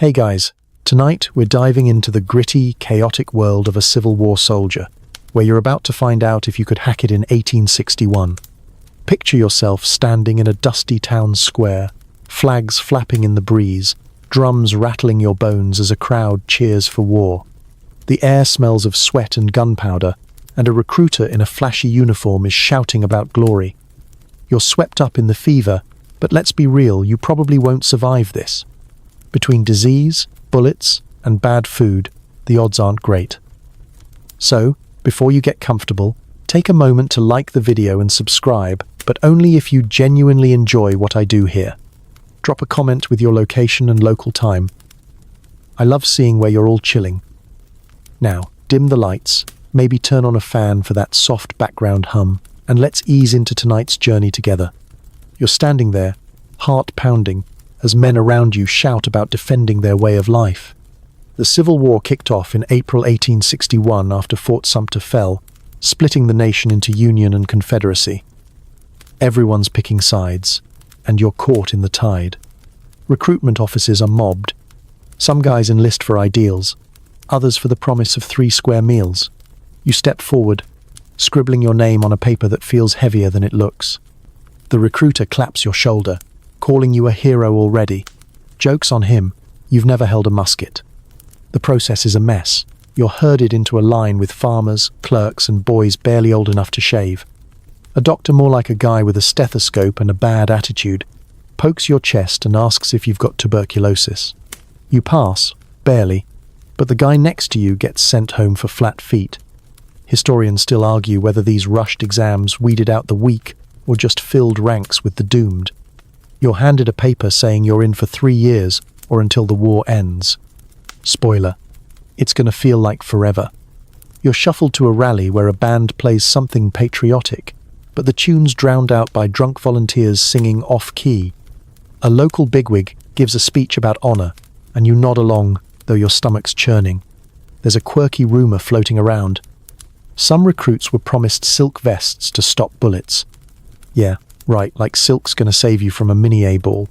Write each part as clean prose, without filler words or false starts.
Hey guys, tonight we're diving into the gritty, chaotic world of a Civil War soldier, where you're about to find out if you could hack it in 1861. Picture yourself standing in a dusty town square, flags flapping in the breeze, drums rattling your bones as a crowd cheers for war. The air smells of sweat and gunpowder, and a recruiter in a flashy uniform is shouting about glory. You're swept up in the fever, but let's be real, you probably won't survive this. Between disease, bullets, and bad food, the odds aren't great. So, before you get comfortable, take a moment to like the video and subscribe, but only if you genuinely enjoy what I do here. Drop a comment with your location and local time. I love seeing where you're all chilling. Now, dim the lights, maybe turn on a fan for that soft background hum, and let's ease into tonight's journey together. You're standing there, heart pounding, as men around you shout about defending their way of life. The Civil War kicked off in April 1861 after Fort Sumter fell, splitting the nation into Union and Confederacy. Everyone's picking sides, and you're caught in the tide. Recruitment offices are mobbed. Some guys enlist for ideals, others for the promise of 3 square meals. You step forward, scribbling your name on a paper that feels heavier than it looks. The recruiter claps your shoulder, calling you a hero already. Joke's on him, you've never held a musket. The process is a mess. You're herded into a line with farmers, clerks, and boys barely old enough to shave. A doctor, more like a guy with a stethoscope and a bad attitude, pokes your chest and asks if you've got tuberculosis. You pass, barely, but the guy next to you gets sent home for flat feet. Historians still argue whether these rushed exams weeded out the weak or just filled ranks with the doomed. You're handed a paper saying you're in for 3 years or until the war ends. Spoiler, it's going to feel like forever. You're shuffled to a rally where a band plays something patriotic, but the tune's drowned out by drunk volunteers singing off-key. A local bigwig gives a speech about honor, and you nod along, though your stomach's churning. There's a quirky rumor floating around. Some recruits were promised silk vests to stop bullets. Yeah, right, like silk's gonna save you from a mini-A ball.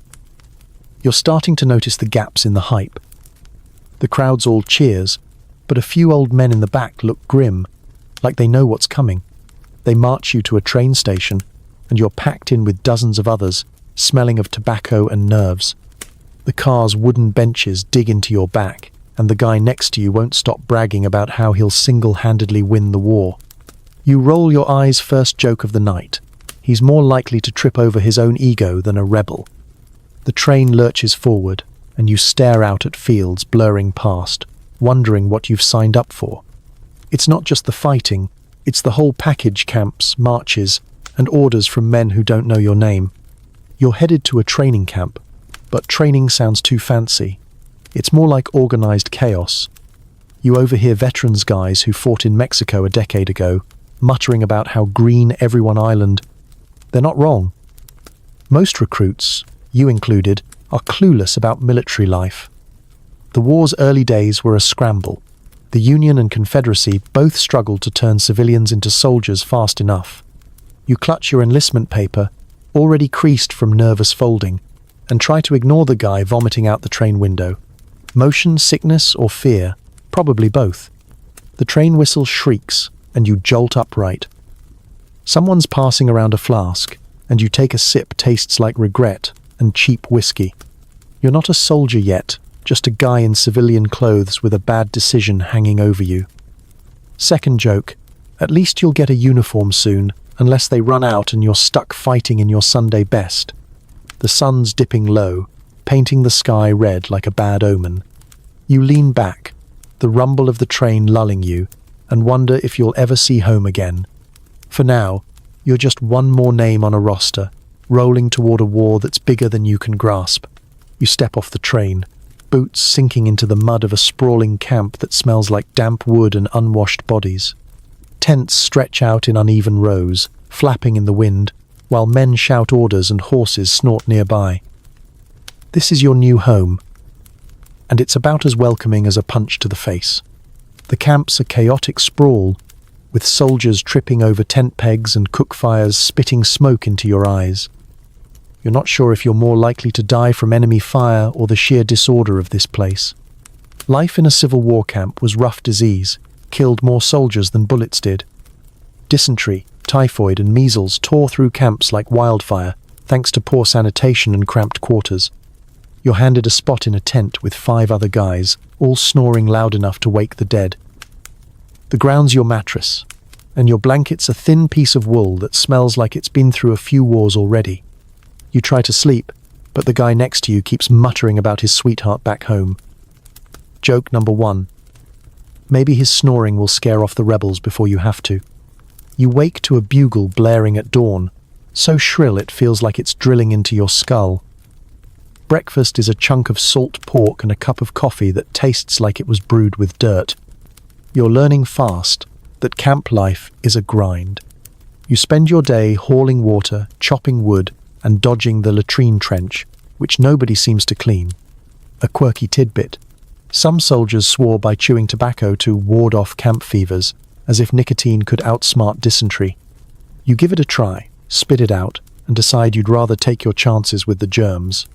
You're starting to notice the gaps in the hype. The crowd's all cheers, but a few old men in the back look grim, like they know what's coming. They march you to a train station, and you're packed in with dozens of others, smelling of tobacco and nerves. The car's wooden benches dig into your back, and the guy next to you won't stop bragging about how he'll single-handedly win the war. You roll your eyes first joke of the night. He's more likely to trip over his own ego than a rebel. The train lurches forward, and you stare out at fields blurring past, wondering what you've signed up for. It's not just the fighting, it's the whole package: camps, marches, and orders from men who don't know your name. You're headed to a training camp, but training sounds too fancy. It's more like organized chaos. You overhear veterans guys who fought in Mexico a decade ago, muttering about how green everyone island. They're not wrong. Most recruits, you included, are clueless about military life. The war's early days were a scramble. The Union and Confederacy both struggled to turn civilians into soldiers fast enough. You clutch your enlistment paper, already creased from nervous folding, and try to ignore the guy vomiting out the train window. Motion sickness or fear? Probably both. The train whistle shrieks, and you jolt upright. Someone's passing around a flask, and you take a sip. Tastes like regret and cheap whiskey. You're not a soldier yet, just a guy in civilian clothes with a bad decision hanging over you. Second joke, at least you'll get a uniform soon, unless they run out and you're stuck fighting in your Sunday best. The sun's dipping low, painting the sky red like a bad omen. You lean back, the rumble of the train lulling you, and wonder if you'll ever see home again. For now, you're just one more name on a roster, rolling toward a war that's bigger than you can grasp. You step off the train, boots sinking into the mud of a sprawling camp that smells like damp wood and unwashed bodies. Tents stretch out in uneven rows, flapping in the wind, while men shout orders and horses snort nearby. This is your new home, and it's about as welcoming as a punch to the face. The camp's a chaotic sprawl, with soldiers tripping over tent pegs and cook fires spitting smoke into your eyes. You're not sure if you're more likely to die from enemy fire or the sheer disorder of this place. Life in a Civil War camp was rough disease, killed more soldiers than bullets did. Dysentery, typhoid, and measles tore through camps like wildfire, thanks to poor sanitation and cramped quarters. You're handed a spot in a tent with 5 other guys, all snoring loud enough to wake the dead. The ground's your mattress, and your blanket's a thin piece of wool that smells like it's been through a few wars already. You try to sleep, but the guy next to you keeps muttering about his sweetheart back home. Joke number 1. Maybe his snoring will scare off the rebels before you have to. You wake to a bugle blaring at dawn, so shrill it feels like it's drilling into your skull. Breakfast is a chunk of salt pork and a cup of coffee that tastes like it was brewed with dirt. You're learning fast that camp life is a grind. You spend your day hauling water, chopping wood, and dodging the latrine trench, which nobody seems to clean. A quirky tidbit. Some soldiers swore by chewing tobacco to ward off camp fevers, as if nicotine could outsmart dysentery. You give it a try, spit it out, and decide you'd rather take your chances with the germs.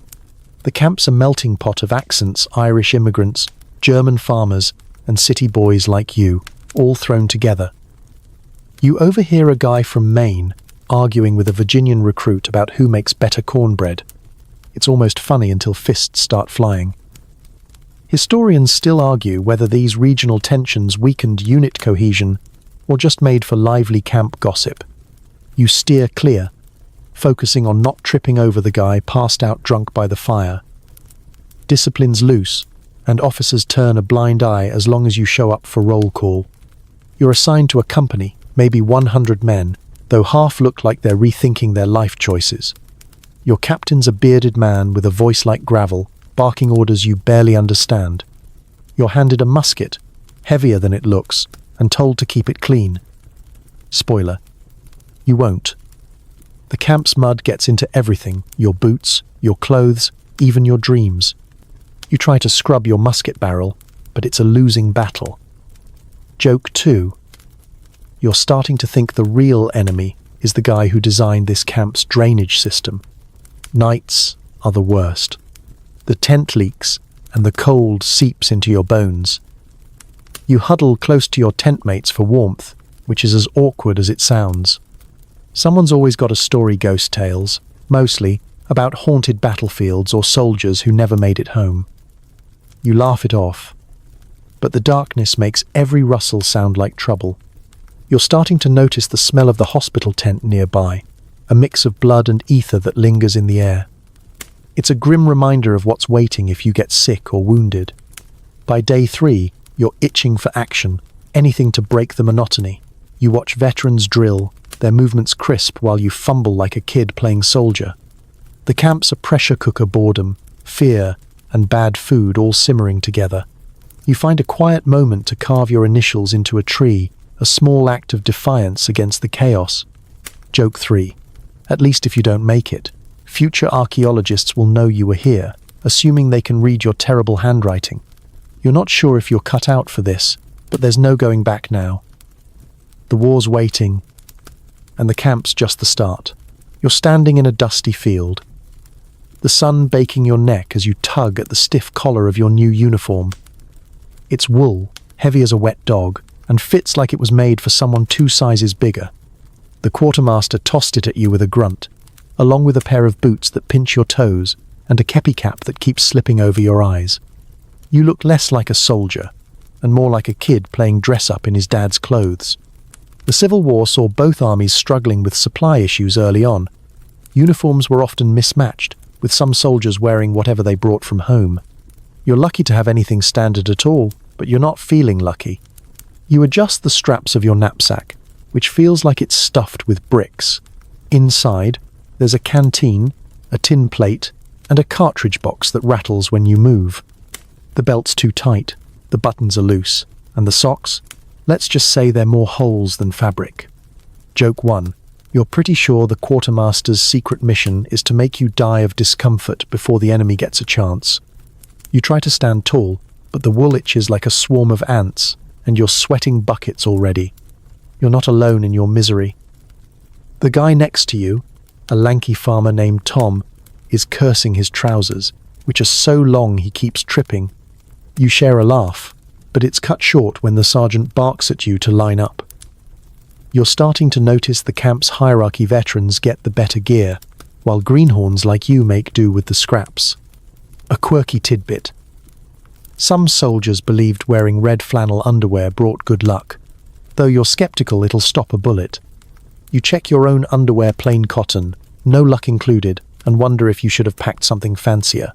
The camp's a melting pot of accents, Irish immigrants, German farmers, and city boys like you, all thrown together. You overhear a guy from Maine arguing with a Virginian recruit about who makes better cornbread. It's almost funny until fists start flying. Historians still argue whether these regional tensions weakened unit cohesion or just made for lively camp gossip. You steer clear, focusing on not tripping over the guy passed out drunk by the fire. Discipline's loose, and officers turn a blind eye as long as you show up for roll call. You're assigned to a company, maybe 100 men, though half look like they're rethinking their life choices. Your captain's a bearded man with a voice like gravel, barking orders you barely understand. You're handed a musket, heavier than it looks, and told to keep it clean. Spoiler: you won't. The camp's mud gets into everything, your boots, your clothes, even your dreams. You try to scrub your musket barrel, but it's a losing battle. Joke 2. You're starting to think the real enemy is the guy who designed this camp's drainage system. Nights are the worst. The tent leaks, and the cold seeps into your bones. You huddle close to your tent mates for warmth, which is as awkward as it sounds. Someone's always got a story, ghost tales, mostly about haunted battlefields or soldiers who never made it home. You laugh it off, but the darkness makes every rustle sound like trouble. You're starting to notice the smell of the hospital tent nearby, a mix of blood and ether that lingers in the air. It's a grim reminder of what's waiting if you get sick or wounded. By day 3, you're itching for action, anything to break the monotony. You watch veterans drill, their movements crisp while you fumble like a kid playing soldier. The camp's a pressure cooker: boredom, fear, and bad food all simmering together. You find a quiet moment to carve your initials into a tree, a small act of defiance against the chaos. Joke 3. At least if you don't make it, future archaeologists will know you were here, assuming they can read your terrible handwriting. You're not sure if you're cut out for this, but there's no going back now. The war's waiting, and the camp's just the start. You're standing in a dusty field, the sun baking your neck as you tug at the stiff collar of your new uniform. It's wool, heavy as a wet dog, and fits like it was made for someone 2 sizes bigger. The quartermaster tossed it at you with a grunt, along with a pair of boots that pinch your toes and a kepi cap that keeps slipping over your eyes. You look less like a soldier, and more like a kid playing dress-up in his dad's clothes. The Civil War saw both armies struggling with supply issues early on. Uniforms were often mismatched, with some soldiers wearing whatever they brought from home. You're lucky to have anything standard at all, but you're not feeling lucky. You adjust the straps of your knapsack, which feels like it's stuffed with bricks. Inside, there's a canteen, a tin plate, and a cartridge box that rattles when you move. The belt's too tight, the buttons are loose, and the socks? Let's just say they're more holes than fabric. Joke 1. You're pretty sure the quartermaster's secret mission is to make you die of discomfort before the enemy gets a chance. You try to stand tall, but the wool itches like a swarm of ants, and you're sweating buckets already. You're not alone in your misery. The guy next to you, a lanky farmer named Tom, is cursing his trousers, which are so long he keeps tripping. You share a laugh, but it's cut short when the sergeant barks at you to line up. You're starting to notice the camp's hierarchy veterans get the better gear, while greenhorns like you make do with the scraps. A quirky tidbit. Some soldiers believed wearing red flannel underwear brought good luck, though you're skeptical it'll stop a bullet. You check your own underwear plain cotton, no luck included, and wonder if you should have packed something fancier.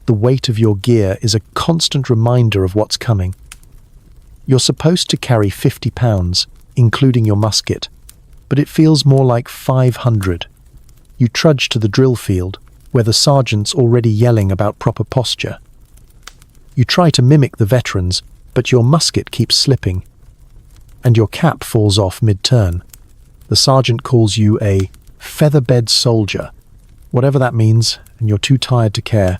The weight of your gear is a constant reminder of what's coming. You're supposed to carry 50 pounds, including your musket, but it feels more like 500. You trudge to the drill field, where the sergeant's already yelling about proper posture. You try to mimic the veterans, but your musket keeps slipping, and your cap falls off mid-turn. The sergeant calls you a featherbed soldier, whatever that means, and you're too tired to care.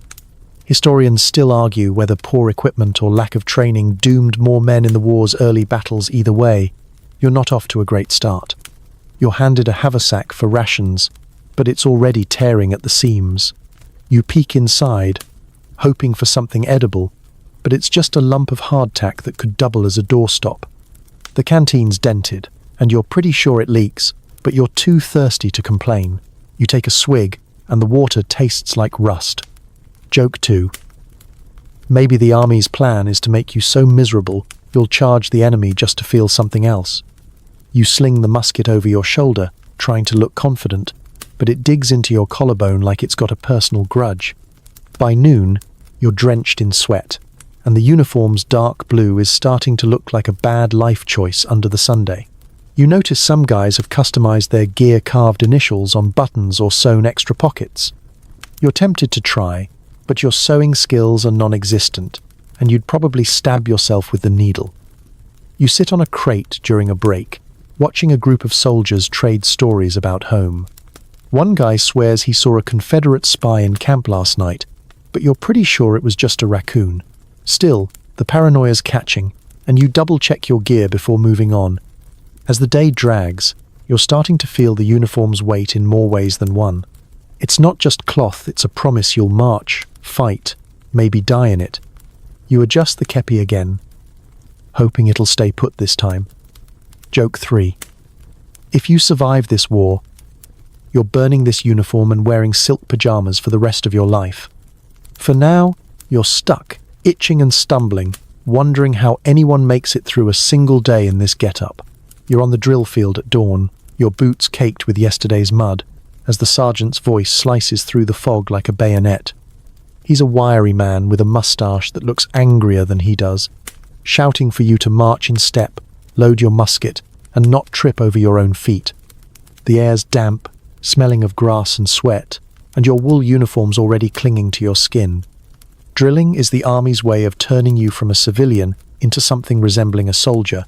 Historians still argue whether poor equipment or lack of training doomed more men in the war's early battles. Either way, you're not off to a great start. You're handed a haversack for rations, but it's already tearing at the seams. You peek inside, hoping for something edible, but it's just a lump of hardtack that could double as a doorstop. The canteen's dented, and you're pretty sure it leaks, but you're too thirsty to complain. You take a swig, and the water tastes like rust. Joke 2. Maybe the army's plan is to make you so miserable you'll charge the enemy just to feel something else. You sling the musket over your shoulder, trying to look confident, but it digs into your collarbone like it's got a personal grudge. By noon, you're drenched in sweat, and the uniform's dark blue is starting to look like a bad life choice under the Sunday. You notice some guys have customized their gear carved initials on buttons or sewn extra pockets. You're tempted to try, but your sewing skills are non-existent, and you'd probably stab yourself with the needle. You sit on a crate during a break, watching a group of soldiers trade stories about home. One guy swears he saw a Confederate spy in camp last night, but you're pretty sure it was just a raccoon. Still, the paranoia's catching, and you double-check your gear before moving on. As the day drags, you're starting to feel the uniform's weight in more ways than one. It's not just cloth, it's a promise you'll march, fight, maybe die in it. You adjust the kepi again, hoping it'll stay put this time. Joke 3. If you survive this war, you're burning this uniform and wearing silk pajamas for the rest of your life. For now, you're stuck, itching and stumbling, wondering how anyone makes it through a single day in this get-up. You're on the drill field at dawn, your boots caked with yesterday's mud, as the sergeant's voice slices through the fog like a bayonet. He's a wiry man with a mustache that looks angrier than he does, shouting for you to march in step, load your musket, and not trip over your own feet. The air's damp, smelling of grass and sweat, and your wool uniform's already clinging to your skin. Drilling is the army's way of turning you from a civilian into something resembling a soldier,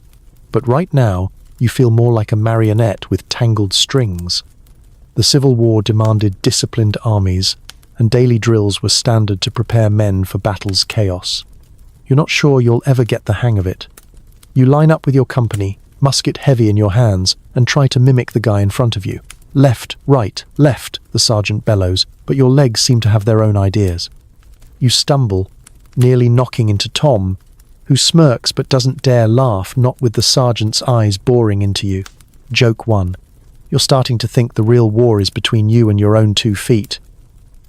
but right now you feel more like a marionette with tangled strings. The Civil War demanded disciplined armies, and daily drills were standard to prepare men for battle's chaos. You're not sure you'll ever get the hang of it. You line up with your company, musket heavy in your hands, and try to mimic the guy in front of you. Left, right, left, the sergeant bellows, but your legs seem to have their own ideas. You stumble, nearly knocking into Tom, who smirks but doesn't dare laugh, not with the sergeant's eyes boring into you. Joke 1. You're starting to think the real war is between you and your own 2 feet.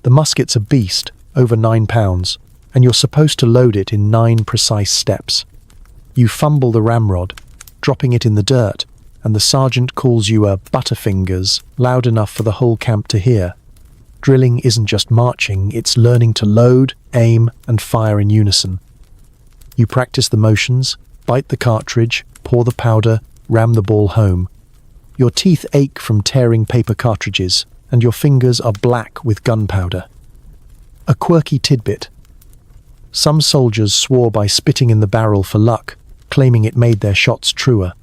The musket's a beast, over 9 pounds, and you're supposed to load it in 9 precise steps. You fumble the ramrod, dropping it in the dirt, and the sergeant calls you a butterfingers, loud enough for the whole camp to hear. Drilling isn't just marching, it's learning to load, aim, and fire in unison. You practice the motions, bite the cartridge, pour the powder, ram the ball home. Your teeth ache from tearing paper cartridges, and your fingers are black with gunpowder. A quirky tidbit. Some soldiers swore by spitting in the barrel for luck, claiming it made their shots truer.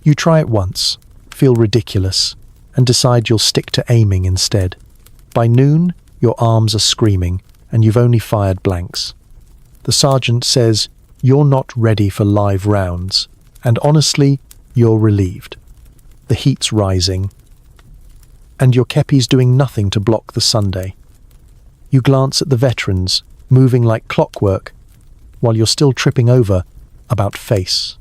You try it once, feel ridiculous, and decide you'll stick to aiming instead. By noon, your arms are screaming, and you've only fired blanks. The sergeant says you're not ready for live rounds, and honestly, you're relieved. The heat's rising, and your kepi's doing nothing to block the Sunday. You glance at the veterans, moving like clockwork, while you're still tripping over about face.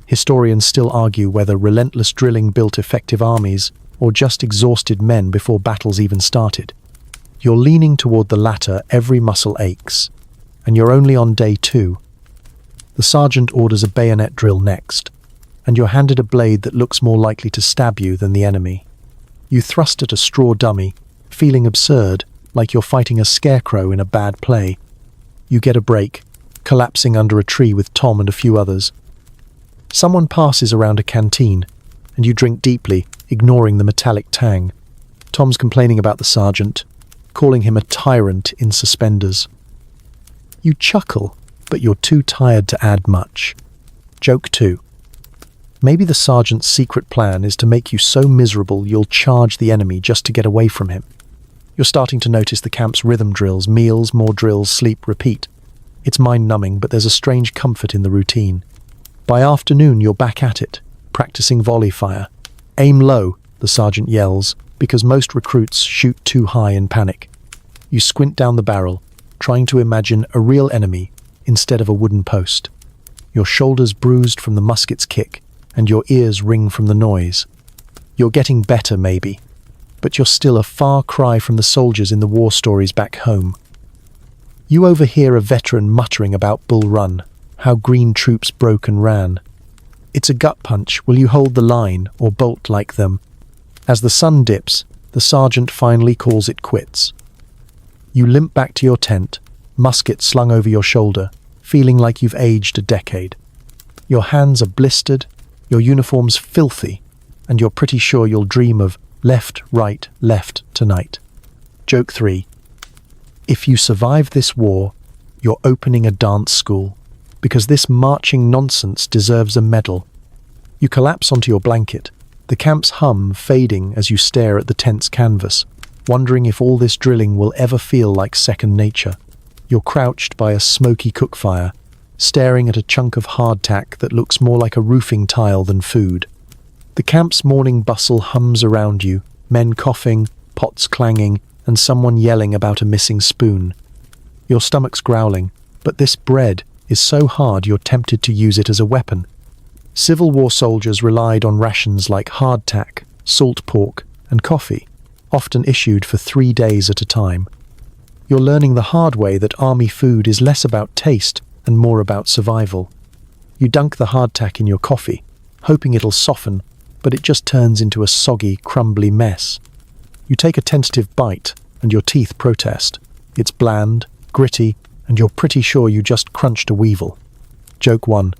Historians still argue whether relentless drilling built effective armies or just exhausted men before battles even started. You're leaning toward the latter, every muscle aches, and you're only on day 2. The sergeant orders a bayonet drill next, and you're handed a blade that looks more likely to stab you than the enemy. You thrust at a straw dummy, feeling absurd, like you're fighting a scarecrow in a bad play. You get a break, collapsing under a tree with Tom and a few others. Someone passes around a canteen, and you drink deeply, ignoring the metallic tang. Tom's complaining about the sergeant, calling him a tyrant in suspenders. You chuckle, but you're too tired to add much. Joke 2. Maybe the sergeant's secret plan is to make you so miserable you'll charge the enemy just to get away from him. You're starting to notice the camp's rhythm drills, meals, more drills, sleep, repeat. It's mind-numbing, but there's a strange comfort in the routine. By afternoon, you're back at it, practicing volley fire. Aim low, the sergeant yells, because most recruits shoot too high in panic. You squint down the barrel, trying to imagine a real enemy instead of a wooden post. Your shoulders bruised from the musket's kick, and your ears ring from the noise. You're getting better, maybe, but you're still a far cry from the soldiers in the war stories back home. You overhear a veteran muttering about Bull Run, how green troops broke and ran. It's a gut punch. Will you hold the line or bolt like them? As the sun dips, the sergeant finally calls it quits. You limp back to your tent, musket slung over your shoulder, feeling like you've aged a decade. Your hands are blistered, your uniform's filthy, and you're pretty sure you'll dream of left, right, left tonight. Joke 3. If you survive this war, you're opening a dance school, because this marching nonsense deserves a medal. You collapse onto your blanket, the camp's hum fading as you stare at the tent's canvas, wondering if all this drilling will ever feel like second nature. You're crouched by a smoky cookfire, staring at a chunk of hardtack that looks more like a roofing tile than food. The camp's morning bustle hums around you, men coughing, pots clanging, and someone yelling about a missing spoon. Your stomach's growling, but this bread is so hard you're tempted to use it as a weapon. Civil War soldiers relied on rations like hardtack, salt pork, and coffee, often issued for 3 days at a time. You're learning the hard way that army food is less about taste and more about survival. You dunk the hardtack in your coffee, hoping it'll soften, but it just turns into a soggy, crumbly mess. You take a tentative bite, and your teeth protest. It's bland, gritty, and you're pretty sure you just crunched a weevil. Joke 1.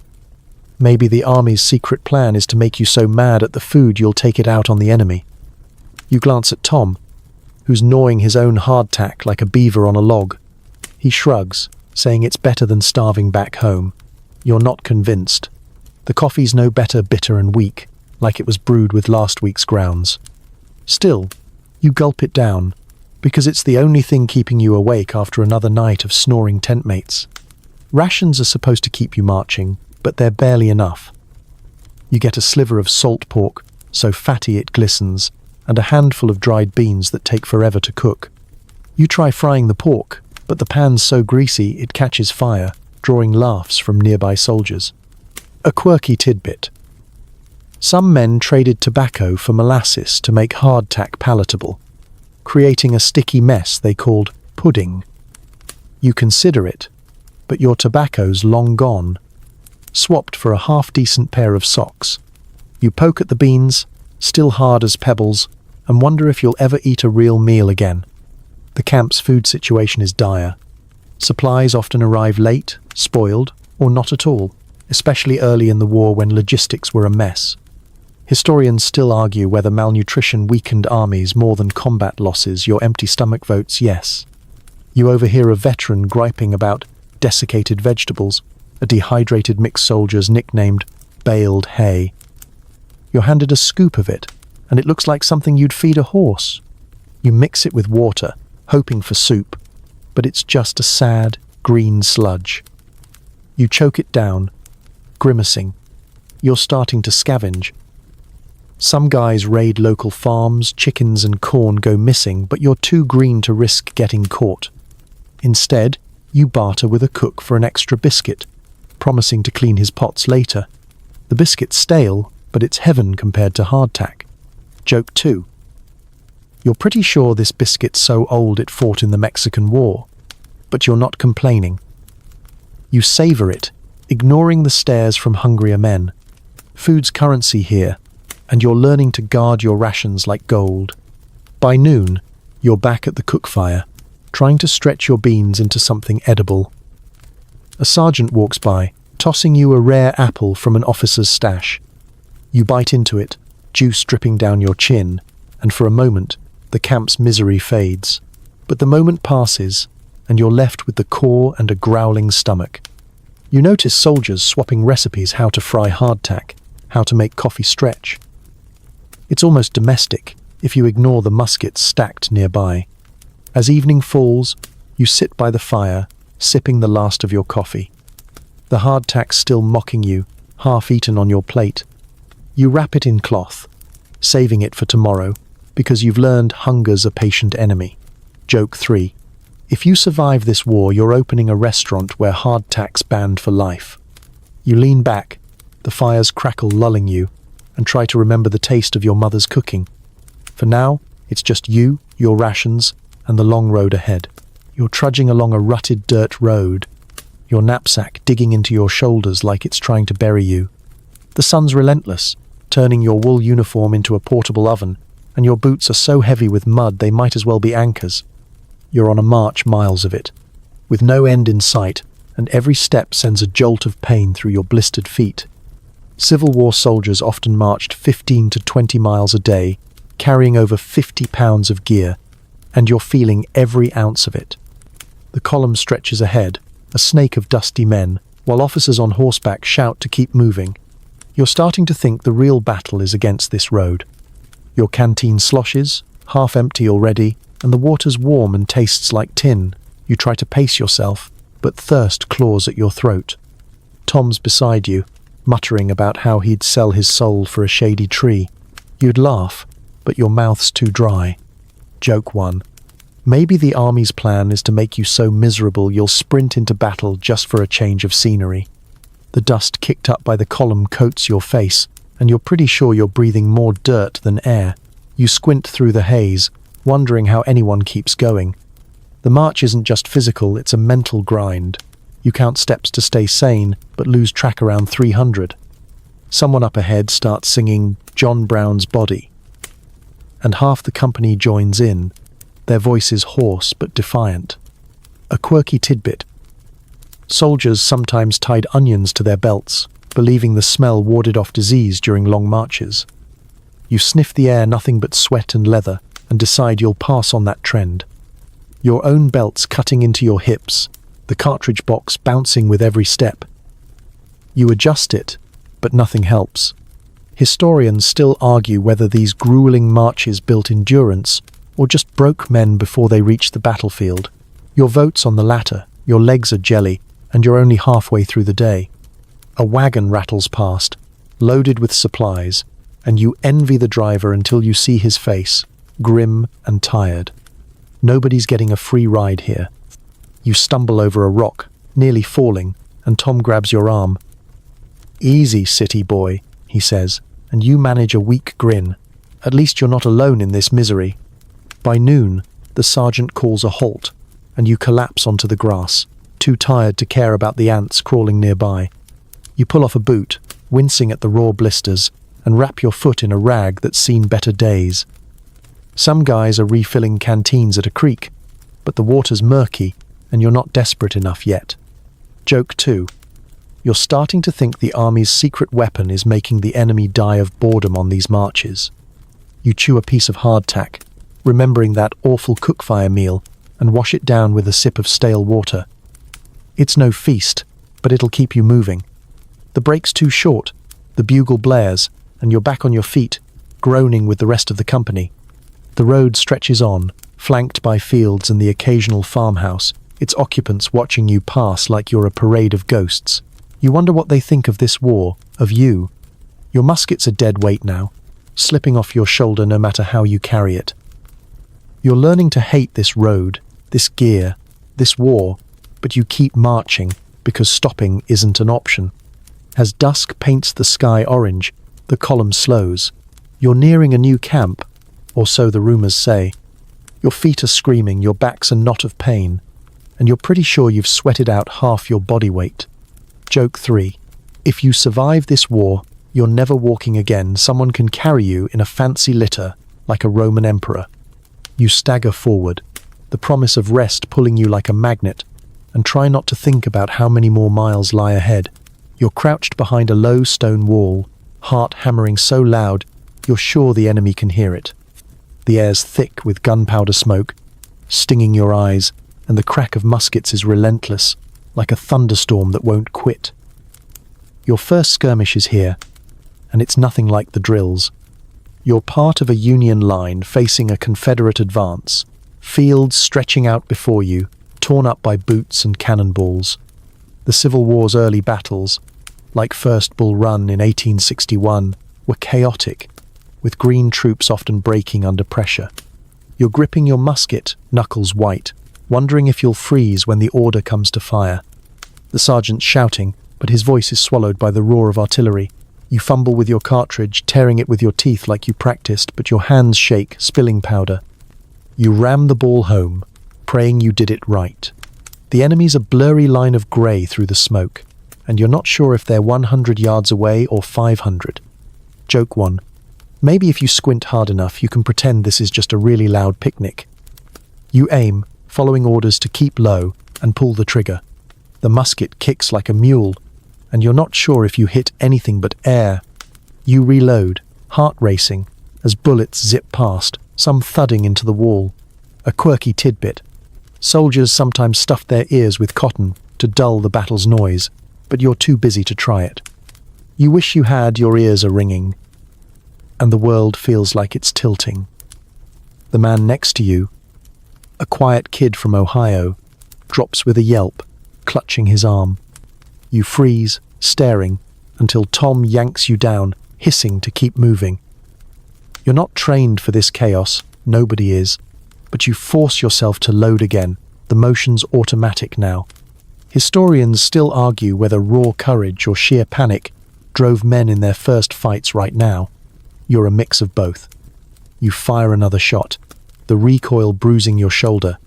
Maybe the army's secret plan is to make you so mad at the food you'll take it out on the enemy. You glance at Tom, who's gnawing his own hardtack like a beaver on a log. He shrugs, saying it's better than starving back home. You're not convinced. The coffee's no better, bitter and weak, like it was brewed with last week's grounds. Still, you gulp it down, because it's the only thing keeping you awake after another night of snoring tent mates. Rations are supposed to keep you marching, but they're barely enough. You get a sliver of salt pork, so fatty it glistens, and a handful of dried beans that take forever to cook. You try frying the pork, but the pan's so greasy it catches fire, drawing laughs from nearby soldiers. A quirky tidbit. Some men traded tobacco for molasses to make hardtack palatable, creating a sticky mess they called pudding. You consider it, but your tobacco's long gone, swapped for a half-decent pair of socks. You poke at the beans, still hard as pebbles, and wonder if you'll ever eat a real meal again. The camp's food situation is dire. Supplies often arrive late, spoiled, or not at all, especially early in the war when logistics were a mess. Historians still argue whether malnutrition weakened armies more than combat losses. Your empty stomach votes yes. You overhear a veteran griping about desiccated vegetables, a dehydrated mixed soldier's nicknamed baled hay. You're handed a scoop of it, and it looks like something you'd feed a horse. You mix it with water, hoping for soup, but it's just a sad, green sludge. You choke it down, grimacing. You're starting to scavenge. Some guys raid local farms, chickens and corn go missing, but you're too green to risk getting caught. Instead, you barter with a cook for an extra biscuit, promising to clean his pots later. The biscuit's stale, but it's heaven compared to hardtack. Joke 2. You're pretty sure this biscuit's so old it fought in the Mexican War, but you're not complaining. You savor it, ignoring the stares from hungrier men. Food's currency here, and you're learning to guard your rations like gold. By noon, you're back at the cook fire, trying to stretch your beans into something edible. A sergeant walks by, tossing you a rare apple from an officer's stash. You bite into it, juice dripping down your chin, and for a moment, the camp's misery fades. But the moment passes, and you're left with the core and a growling stomach. You notice soldiers swapping recipes how to fry hardtack, how to make coffee stretch. It's almost domestic, if you ignore the muskets stacked nearby. As evening falls, you sit by the fire, sipping the last of your coffee. The hardtack's still mocking you, half eaten on your plate. You wrap it in cloth, saving it for tomorrow, because you've learned hunger's a patient enemy. Joke 3. If you survive this war, you're opening a restaurant where hardtack's banned for life. You lean back, the fire's crackle lulling you, and try to remember the taste of your mother's cooking. For now, it's just you, your rations, and the long road ahead. You're trudging along a rutted dirt road, your knapsack digging into your shoulders like it's trying to bury you. The sun's relentless, turning your wool uniform into a portable oven, and your boots are so heavy with mud they might as well be anchors. You're on a march, miles of it, with no end in sight, and every step sends a jolt of pain through your blistered feet. Civil War soldiers often marched 15 to 20 miles a day, carrying over 50 pounds of gear, and you're feeling every ounce of it. The column stretches ahead, a snake of dusty men, while officers on horseback shout to keep moving. You're starting to think the real battle is against this road. Your canteen sloshes, half empty already, and the water's warm and tastes like tin. You try to pace yourself, but thirst claws at your throat. Tom's beside you, muttering about how he'd sell his soul for a shady tree. You'd laugh, but your mouth's too dry. Joke 1. Maybe the army's plan is to make you so miserable you'll sprint into battle just for a change of scenery. The dust kicked up by the column coats your face, and you're pretty sure you're breathing more dirt than air. You squint through the haze, wondering how anyone keeps going. The march isn't just physical, it's a mental grind. You count steps to stay sane, but lose track around 300. Someone up ahead starts singing John Brown's Body, and half the company joins in, their voices hoarse but defiant. A quirky tidbit. Soldiers sometimes tied onions to their belts, believing the smell warded off disease during long marches. You sniff the air nothing but sweat and leather, and decide you'll pass on that trend. Your own belt's cutting into your hips, the cartridge box bouncing with every step. You adjust it, but nothing helps. Historians still argue whether these grueling marches built endurance or just broke men before they reached the battlefield. Your vote's on the latter, your legs are jelly, and you're only halfway through the day. A wagon rattles past, loaded with supplies, and you envy the driver until you see his face, grim and tired. Nobody's getting a free ride here. You stumble over a rock, nearly falling, and Tom grabs your arm. "Easy, city boy," he says, and you manage a weak grin. At least you're not alone in this misery. By noon, the sergeant calls a halt, and you collapse onto the grass, too tired to care about the ants crawling nearby. You pull off a boot, wincing at the raw blisters, and wrap your foot in a rag that's seen better days. Some guys are refilling canteens at a creek, but the water's murky, and you're not desperate enough yet. Joke 2. You're starting to think the army's secret weapon is making the enemy die of boredom on these marches. You chew a piece of hardtack, remembering that awful cookfire meal, and wash it down with a sip of stale water. It's no feast, but it'll keep you moving. The break's too short, the bugle blares, and you're back on your feet, groaning with the rest of the company. The road stretches on, flanked by fields and the occasional farmhouse, its occupants watching you pass like you're a parade of ghosts. You wonder what they think of this war, of you. Your muskets are dead weight now, slipping off your shoulder no matter how you carry it. You're learning to hate this road, this gear, this war, but you keep marching because stopping isn't an option. As dusk paints the sky orange, the column slows. You're nearing a new camp, or so the rumors say. Your feet are screaming, your back's a knot of pain, and you're pretty sure you've sweated out half your body weight. Joke 3. If you survive this war, you're never walking again. Someone can carry you in a fancy litter, like a Roman emperor. You stagger forward, the promise of rest pulling you like a magnet, and try not to think about how many more miles lie ahead. You're crouched behind a low stone wall, heart hammering so loud, you're sure the enemy can hear it. The air's thick with gunpowder smoke, stinging your eyes, and the crack of muskets is relentless, like a thunderstorm that won't quit. Your first skirmish is here, and it's nothing like the drills. You're part of a Union line facing a Confederate advance, fields stretching out before you, torn up by boots and cannonballs. The Civil War's early battles, like First Bull Run in 1861, were chaotic, with green troops often breaking under pressure. You're gripping your musket, knuckles white, wondering if you'll freeze when the order comes to fire. The sergeant's shouting, but his voice is swallowed by the roar of artillery. You fumble with your cartridge, tearing it with your teeth like you practiced, but your hands shake, spilling powder. You ram the ball home, praying you did it right. The enemy's a blurry line of grey through the smoke, and you're not sure if they're 100 yards away or 500. Joke 1. Maybe if you squint hard enough, you can pretend this is just a really loud picnic. You aim, following orders to keep low, and pull the trigger. The musket kicks like a mule, and you're not sure if you hit anything but air. You reload, heart racing, as bullets zip past, some thudding into the wall. A quirky tidbit. Soldiers sometimes stuff their ears with cotton to dull the battle's noise, but you're too busy to try it. You wish you had, your ears are ringing, and the world feels like it's tilting. The man next to you, a quiet kid from Ohio, drops with a yelp, clutching his arm. You freeze, staring, until Tom yanks you down, hissing to keep moving. You're not trained for this chaos, nobody is, but you force yourself to load again, the motion's automatic now. Historians still argue whether raw courage or sheer panic drove men in their first fights right now. You're a mix of both. You fire another shot, the recoil bruising your shoulder.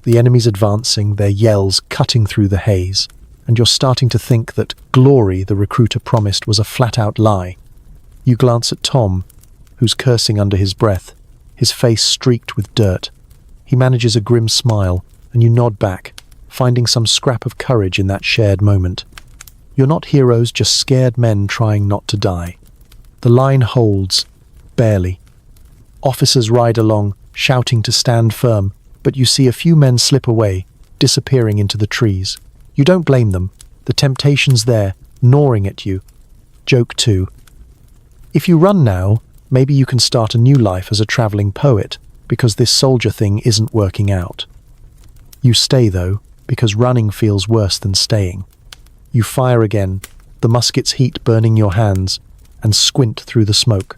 The enemy's advancing, their yells cutting through the haze, and you're starting to think that glory the recruiter promised was a flat-out lie. You glance at Tom, who's cursing under his breath, his face streaked with dirt. He manages a grim smile, and you nod back, finding some scrap of courage in that shared moment. You're not heroes, just scared men trying not to die. The line holds, barely. Officers ride along, shouting to stand firm, but you see a few men slip away, disappearing into the trees. You don't blame them. The temptation's there, gnawing at you. Joke 2. If you run now, maybe you can start a new life as a traveling poet, because this soldier thing isn't working out. You stay, though, because running feels worse than staying. You fire again, the musket's heat burning your hands, and squint through the smoke.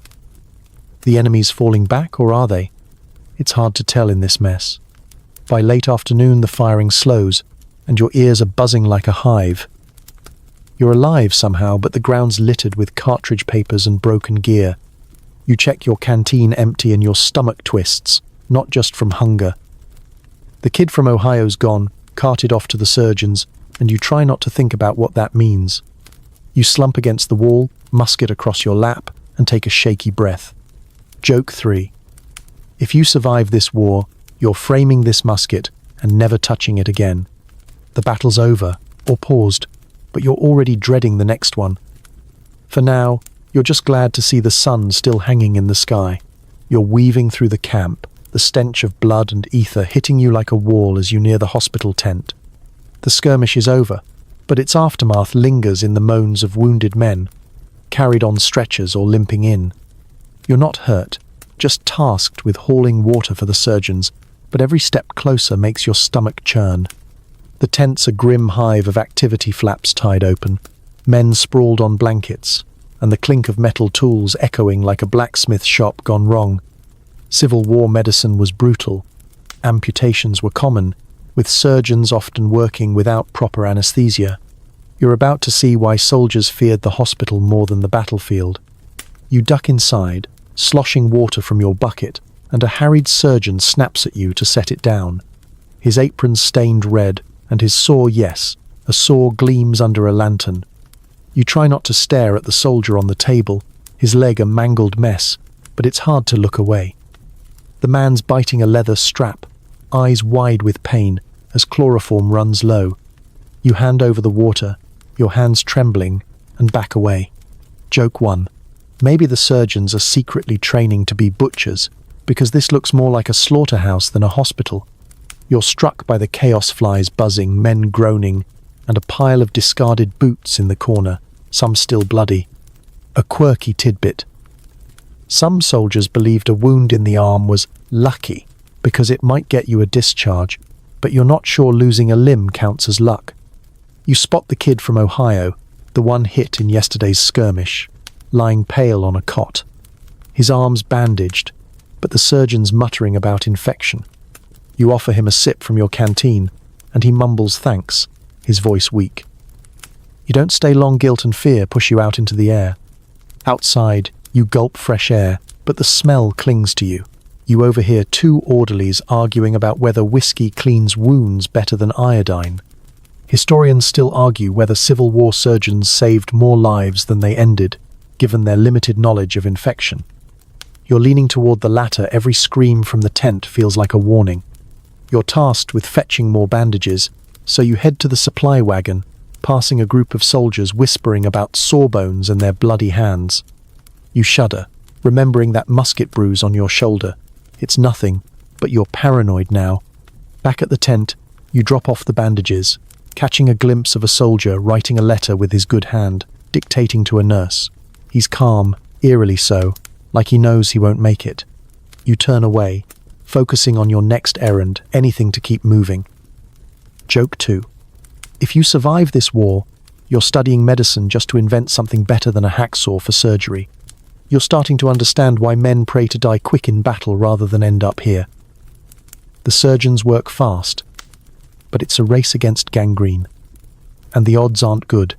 The enemy's falling back, or are they? It's hard to tell in this mess. By late afternoon, the firing slows, and your ears are buzzing like a hive. You're alive somehow, but the ground's littered with cartridge papers and broken gear. You check your canteen empty and your stomach twists, not just from hunger. The kid from Ohio's gone, carted off to the surgeons, and you try not to think about what that means. You slump against the wall, musket across your lap, and take a shaky breath. Joke 3. If you survive this war, you're framing this musket and never touching it again. The battle's over, or paused, but you're already dreading the next one. For now, you're just glad to see the sun still hanging in the sky. You're weaving through the camp, the stench of blood and ether hitting you like a wall as you near the hospital tent. The skirmish is over, but its aftermath lingers in the moans of wounded men, carried on stretchers or limping in. You're not hurt, just tasked with hauling water for the surgeons, but every step closer makes your stomach churn. The tent's a grim hive of activity flaps tied open, men sprawled on blankets, and the clink of metal tools echoing like a blacksmith shop gone wrong. Civil War medicine was brutal. Amputations were common, with surgeons often working without proper anesthesia. You're about to see why soldiers feared the hospital more than the battlefield. You duck inside, sloshing water from your bucket, and a harried surgeon snaps at you to set it down. His apron stained red, and his saw, yes, a saw gleams under a lantern. You try not to stare at the soldier on the table, his leg a mangled mess, but it's hard to look away. The man's biting a leather strap, eyes wide with pain, as chloroform runs low. You hand over the water, your hands trembling, and back away. Joke 1. Maybe the surgeons are secretly training to be butchers, because this looks more like a slaughterhouse than a hospital. You're struck by the chaos flies buzzing, men groaning, and a pile of discarded boots in the corner, some still bloody. A quirky tidbit. Some soldiers believed a wound in the arm was lucky, because it might get you a discharge, but you're not sure losing a limb counts as luck. You spot the kid from Ohio, the one hit in yesterday's skirmish, lying pale on a cot. His arms bandaged, but the surgeon's muttering about infection. You offer him a sip from your canteen, and he mumbles thanks, his voice weak. You don't stay long. Guilt and fear push you out into the air. Outside, you gulp fresh air, but the smell clings to you. You overhear two orderlies arguing about whether whiskey cleans wounds better than iodine. Historians still argue whether Civil War surgeons saved more lives than they ended, given their limited knowledge of infection. You're leaning toward the latter. Every scream from the tent feels like a warning. You're tasked with fetching more bandages, so you head to the supply wagon, passing a group of soldiers whispering about sawbones and their bloody hands. You shudder, remembering that musket bruise on your shoulder. It's nothing, but you're paranoid now. Back at the tent, you drop off the bandages, catching a glimpse of a soldier writing a letter with his good hand, dictating to a nurse. He's calm, eerily so, like he knows he won't make it. You turn away, focusing on your next errand, anything to keep moving. Joke 2. If you survive this war, you're studying medicine just to invent something better than a hacksaw for surgery. You're starting to understand why men pray to die quick in battle rather than end up here. The surgeons work fast, but it's a race against gangrene, and the odds aren't good.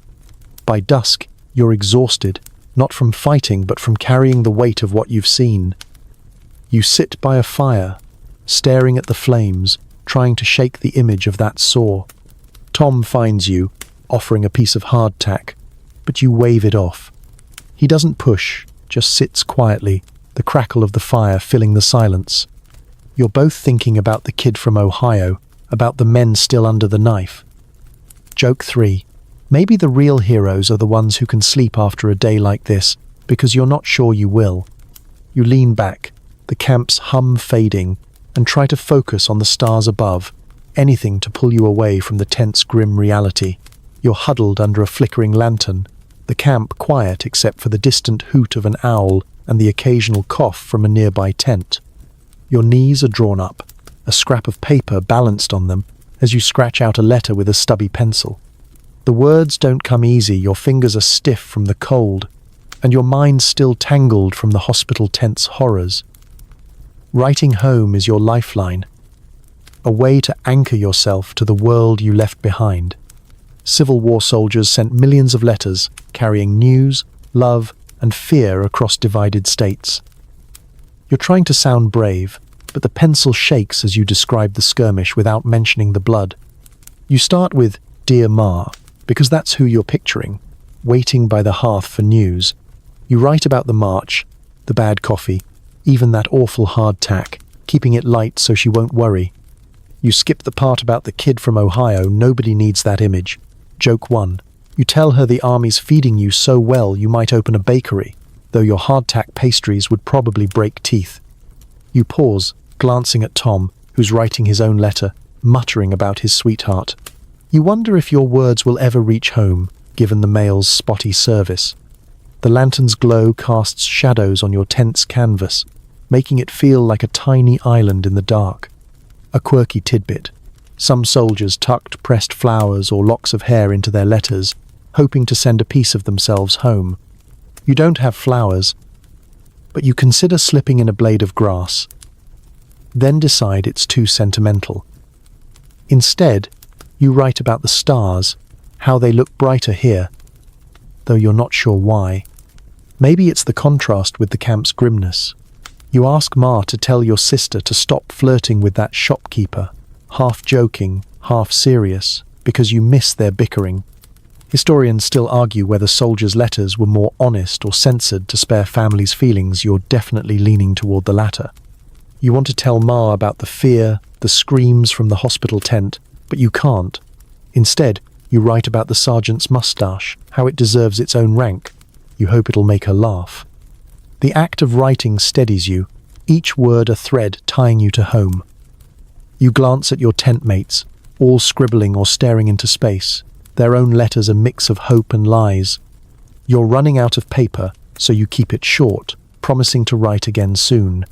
By dusk, you're exhausted, not from fighting but from carrying the weight of what you've seen. You sit by a fire, staring at the flames, trying to shake the image of that saw. Tom finds you, offering a piece of hardtack, but you wave it off. He doesn't push, just sits quietly, the crackle of the fire filling the silence. You're both thinking about the kid from Ohio, about the men still under the knife. Joke 3. Maybe the real heroes are the ones who can sleep after a day like this, because you're not sure you will. You lean back, the camp's hum fading, and try to focus on the stars above, anything to pull you away from the tense, grim reality. You're huddled under a flickering lantern, the camp quiet except for the distant hoot of an owl and the occasional cough from a nearby tent. Your knees are drawn up, a scrap of paper balanced on them, as you scratch out a letter with a stubby pencil. The words don't come easy, your fingers are stiff from the cold, and your mind still tangled from the hospital tent's horrors. Writing home is your lifeline, a way to anchor yourself to the world you left behind. Civil War soldiers sent millions of letters, carrying news, love, and fear across divided states. You're trying to sound brave, but the pencil shakes as you describe the skirmish without mentioning the blood. You start with "Dear Ma," because that's who you're picturing, waiting by the hearth for news. You write about the march, the bad coffee, even that awful hardtack, keeping it light so she won't worry. You skip the part about the kid from Ohio. Nobody needs that image. Joke 1. You tell her the army's feeding you so well you might open a bakery, though your hardtack pastries would probably break teeth. You pause, glancing at Tom, who's writing his own letter, muttering about his sweetheart. You wonder if your words will ever reach home, given the mail's spotty service. The lantern's glow casts shadows on your tense canvas, making it feel like a tiny island in the dark. A quirky tidbit. Some soldiers tucked pressed flowers or locks of hair into their letters, hoping to send a piece of themselves home. You don't have flowers, but you consider slipping in a blade of grass, then decide it's too sentimental. Instead, you write about the stars, how they look brighter here, though you're not sure why. Maybe it's the contrast with the camp's grimness. You ask Ma to tell your sister to stop flirting with that shopkeeper, half joking, half serious, because you miss their bickering. Historians still argue whether soldiers' letters were more honest or censored to spare families' feelings. You're definitely leaning toward the latter. You want to tell Ma about the fear, the screams from the hospital tent, but you can't. Instead, you write about the sergeant's mustache, how it deserves its own rank. You hope it'll make her laugh. The act of writing steadies you, each word a thread tying you to home. You glance at your tent mates, all scribbling or staring into space, their own letters a mix of hope and lies. You're running out of paper, so you keep it short, promising to write again soon.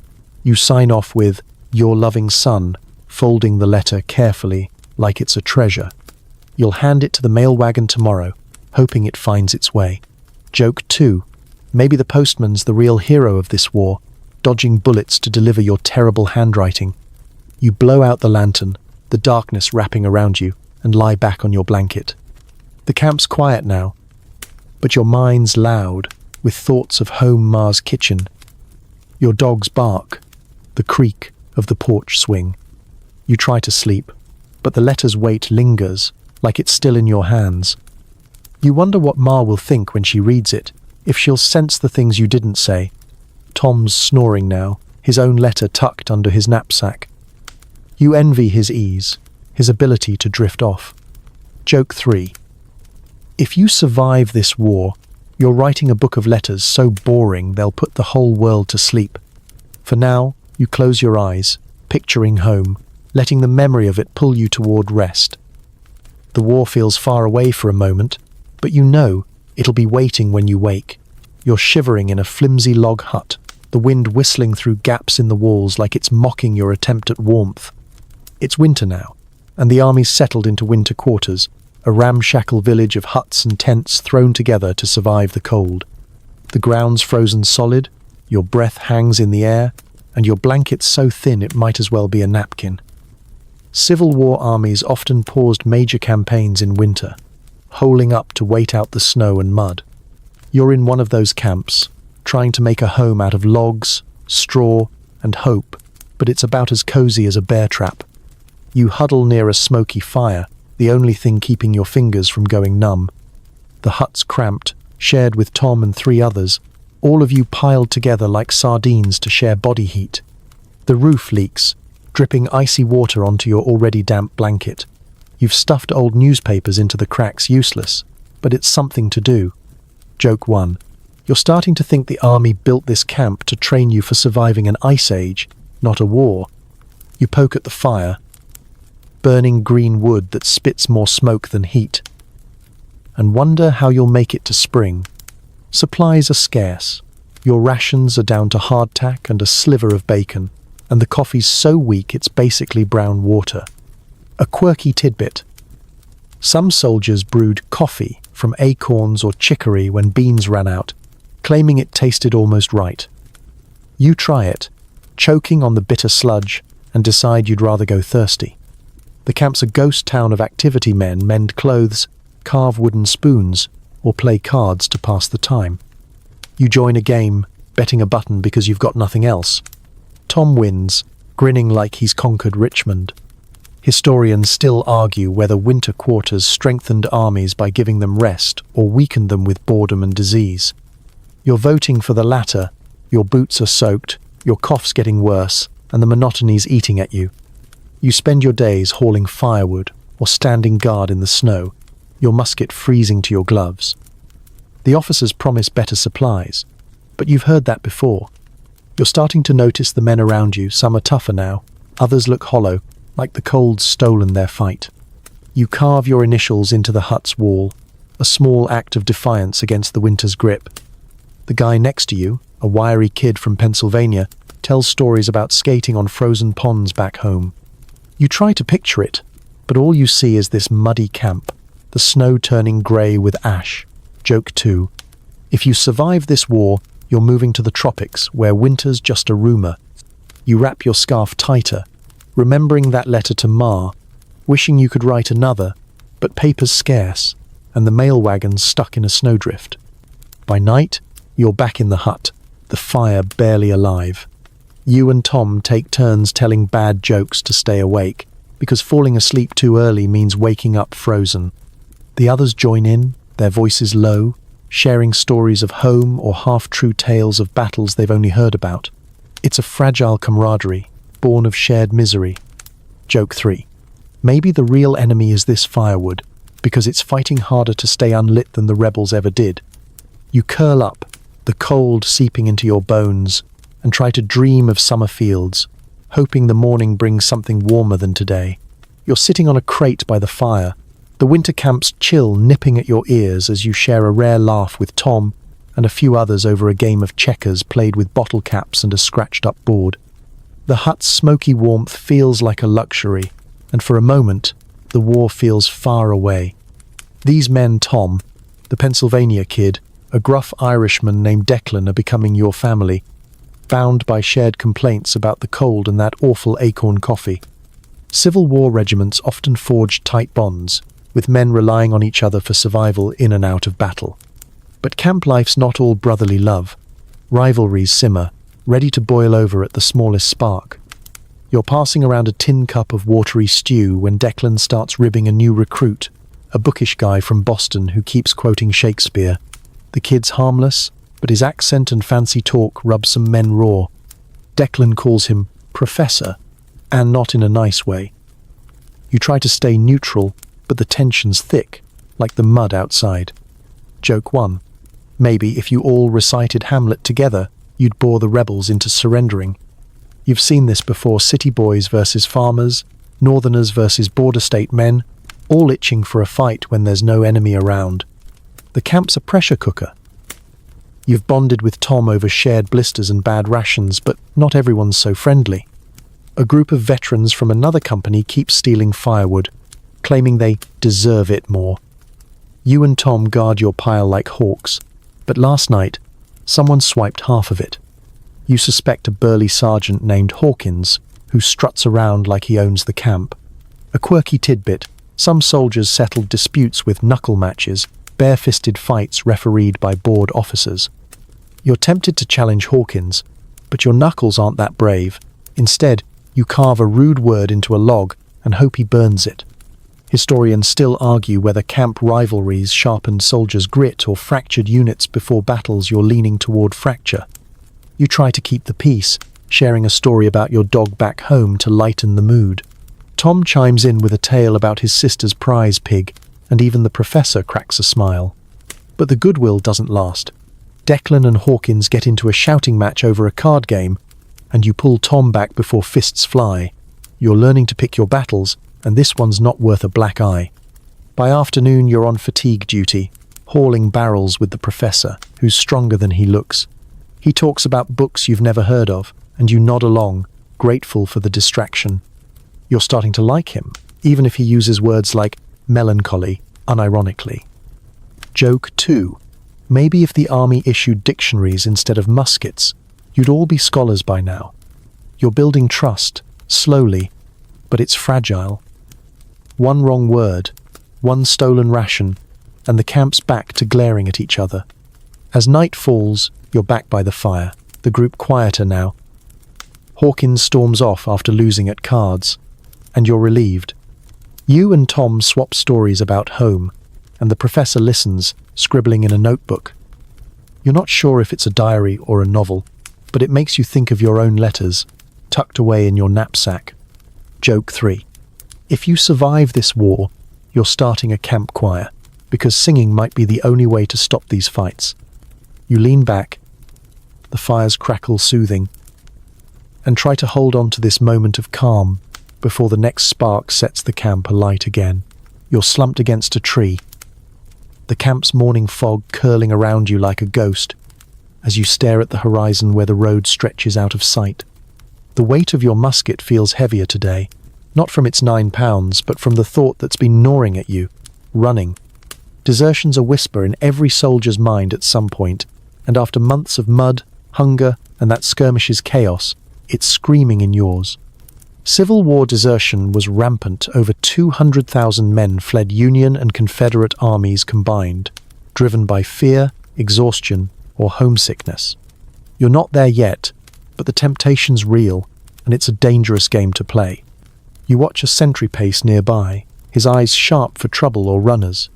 You sign off with, "Your loving son," folding the letter carefully, like it's a treasure. You'll hand it to the mail wagon tomorrow, hoping it finds its way. Joke 2. Maybe the postman's the real hero of this war, dodging bullets to deliver your terrible handwriting. You blow out the lantern, the darkness wrapping around you, and lie back on your blanket. The camp's quiet now, but your mind's loud, with thoughts of home Ma's kitchen. Your dogs bark, the creak of the porch swing. You try to sleep, but the letter's weight lingers, like it's still in your hands. You wonder what Ma will think when she reads it, if she'll sense the things you didn't say. Tom's snoring now, his own letter tucked under his knapsack. You envy his ease, his ability to drift off. Joke 3. If you survive this war, you're writing a book of letters so boring they'll put the whole world to sleep. For now, you close your eyes, picturing home, letting the memory of it pull you toward rest. The war feels far away for a moment, but you know it'll be waiting when you wake. You're shivering in a flimsy log hut, the wind whistling through gaps in the walls like it's mocking your attempt at warmth. It's winter now, and the army's settled into winter quarters, a ramshackle village of huts and tents thrown together to survive the cold. The ground's frozen solid, your breath hangs in the air, and your blanket's so thin it might as well be a napkin. Civil War armies often paused major campaigns in winter, holing up to wait out the snow and mud. You're in one of those camps, trying to make a home out of logs, straw, and hope, but it's about as cozy as a bear trap. You huddle near a smoky fire, the only thing keeping your fingers from going numb. The hut's cramped, shared with Tom and 3 others, all of you piled together like sardines to share body heat. The roof leaks, dripping icy water onto your already damp blanket. You've stuffed old newspapers into the cracks, useless, but it's something to do. Joke 1. You're starting to think the army built this camp to train you for surviving an ice age, not a war. You poke at the fire, burning green wood that spits more smoke than heat, and wonder how you'll make it to spring. Supplies are scarce. Your rations are down to hardtack and a sliver of bacon, and the coffee's so weak it's basically brown water. A quirky tidbit. Some soldiers brewed coffee from acorns or chicory when beans ran out, claiming it tasted almost right. You try it, choking on the bitter sludge, and decide you'd rather go thirsty. The camp's a ghost town of activity men mend clothes, carve wooden spoons, or play cards to pass the time. You join a game, betting a button because you've got nothing else. Tom wins, grinning like he's conquered Richmond. Historians still argue whether winter quarters strengthened armies by giving them rest or weakened them with boredom and disease. You're voting for the latter. Your boots are soaked, your cough's getting worse, and the monotony's eating at you. You spend your days hauling firewood or standing guard in the snow, your musket freezing to your gloves. The officers promise better supplies, but you've heard that before. You're starting to notice the men around you. Some are tougher now, others look hollow, like the cold's stolen their fight. You carve your initials into the hut's wall, a small act of defiance against the winter's grip. The guy next to you, a wiry kid from Pennsylvania, tells stories about skating on frozen ponds back home. You try to picture it, but all you see is this muddy camp, the snow turning grey with ash. Joke 2. If you survive this war, you're moving to the tropics, where winter's just a rumor. You wrap your scarf tighter, remembering that letter to Ma, wishing you could write another, but paper's scarce, and the mail wagon's stuck in a snowdrift. By night, you're back in the hut, the fire barely alive. You and Tom take turns telling bad jokes to stay awake, because falling asleep too early means waking up frozen. The others join in, their voices low, sharing stories of home or half-true tales of battles they've only heard about. It's a fragile camaraderie, born of shared misery. Joke 3. Maybe the real enemy is this firewood, because it's fighting harder to stay unlit than the rebels ever did. You curl up, the cold seeping into your bones, and try to dream of summer fields, hoping the morning brings something warmer than today. You're sitting on a crate by the fire, the winter camp's chill nipping at your ears as you share a rare laugh with Tom and a few others over a game of checkers played with bottle caps and a scratched-up board. The hut's smoky warmth feels like a luxury, and for a moment, the war feels far away. These men, Tom, the Pennsylvania kid, a gruff Irishman named Declan, are becoming your family, bound by shared complaints about the cold and that awful acorn coffee. Civil War regiments often forged tight bonds, with men relying on each other for survival in and out of battle. But camp life's not all brotherly love. Rivalries simmer, ready to boil over at the smallest spark. You're passing around a tin cup of watery stew when Declan starts ribbing a new recruit, a bookish guy from Boston who keeps quoting Shakespeare. The kid's harmless, but his accent and fancy talk rub some men raw. Declan calls him Professor, and not in a nice way. You try to stay neutral, but the tension's thick, like the mud outside. Joke 1. Maybe if you all recited Hamlet together, you'd bore the rebels into surrendering. You've seen this before: city boys versus farmers, northerners versus border state men, all itching for a fight when there's no enemy around. The camp's a pressure cooker. You've bonded with Tom over shared blisters and bad rations, but not everyone's so friendly. A group of veterans from another company keep stealing firewood, claiming they deserve it more. You and Tom guard your pile like hawks, but last night, someone swiped half of it. You suspect a burly sergeant named Hawkins, who struts around like he owns the camp. A quirky tidbit: some soldiers settled disputes with knuckle matches, bare-fisted fights refereed by bored officers. You're tempted to challenge Hawkins, but your knuckles aren't that brave. Instead, you carve a rude word into a log and hope he burns it. Historians still argue whether camp rivalries sharpened soldiers' grit or fractured units before battles. You're leaning toward fracture. You try to keep the peace, sharing a story about your dog back home to lighten the mood. Tom chimes in with a tale about his sister's prize pig, and even the professor cracks a smile. But the goodwill doesn't last. Declan and Hawkins get into a shouting match over a card game, and you pull Tom back before fists fly. You're learning to pick your battles, and this one's not worth a black eye. By afternoon, you're on fatigue duty, hauling barrels with the professor, who's stronger than he looks. He talks about books you've never heard of, and you nod along, grateful for the distraction. You're starting to like him, even if he uses words like melancholy, unironically. Joke 2. Maybe if the army issued dictionaries instead of muskets, you'd all be scholars by now. You're building trust, slowly, but it's fragile. One wrong word, one stolen ration, and the camp's back to glaring at each other. As night falls, you're back by the fire, the group quieter now. Hawkins storms off after losing at cards, and you're relieved. You and Tom swap stories about home, and the professor listens, scribbling in a notebook. You're not sure if it's a diary or a novel, but it makes you think of your own letters, tucked away in your knapsack. Joke 3. If you survive this war, you're starting a camp choir, because singing might be the only way to stop these fights. You lean back, the fires crackle soothing, and try to hold on to this moment of calm before the next spark sets the camp alight again. You're slumped against a tree, the camp's morning fog curling around you like a ghost, as you stare at the horizon where the road stretches out of sight. The weight of your musket feels heavier today, not from its 9 pounds, but from the thought that's been gnawing at you, running. Desertion's a whisper in every soldier's mind at some point, and after months of mud, hunger, and that skirmish's chaos, it's screaming in yours. Civil War desertion was rampant. Over 200,000 men fled Union and Confederate armies combined, driven by fear, exhaustion, or homesickness. You're not there yet, but the temptation's real, and it's a dangerous game to play. You watch a sentry pace nearby, his eyes sharp for trouble or runners.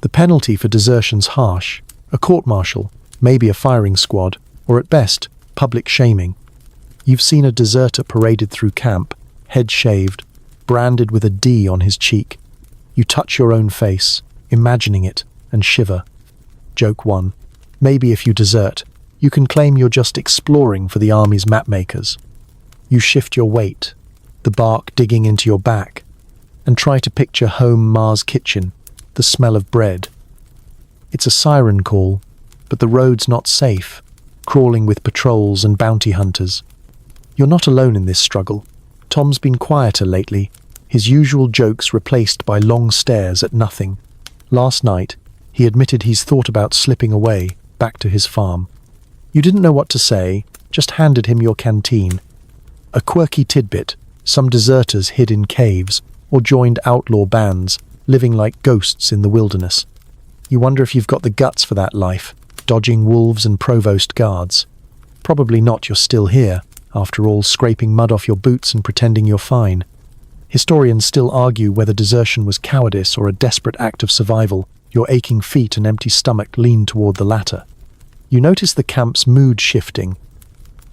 The penalty for desertion's harsh: a court-martial, maybe a firing squad, or at best, public shaming. You've seen a deserter paraded through camp, head shaved, branded with a D on his cheek. You touch your own face, imagining it, and shiver. Joke 1. Maybe if you desert, you can claim you're just exploring for the army's mapmakers. You shift your weight, the bark digging into your back, and try to picture home Ma's kitchen, the smell of bread. It's a siren call, but the road's not safe, crawling with patrols and bounty hunters. You're not alone in this struggle. Tom's been quieter lately, his usual jokes replaced by long stares at nothing. Last night, he admitted he's thought about slipping away, back to his farm. You didn't know what to say, just handed him your canteen. A quirky tidbit: some deserters hid in caves or joined outlaw bands, living like ghosts in the wilderness. You wonder if you've got the guts for that life, dodging wolves and provost guards. Probably not. You're still here, after all, scraping mud off your boots and pretending you're fine. Historians still argue whether desertion was cowardice or a desperate act of survival. Your aching feet and empty stomach lean toward the latter. You notice the camp's mood shifting.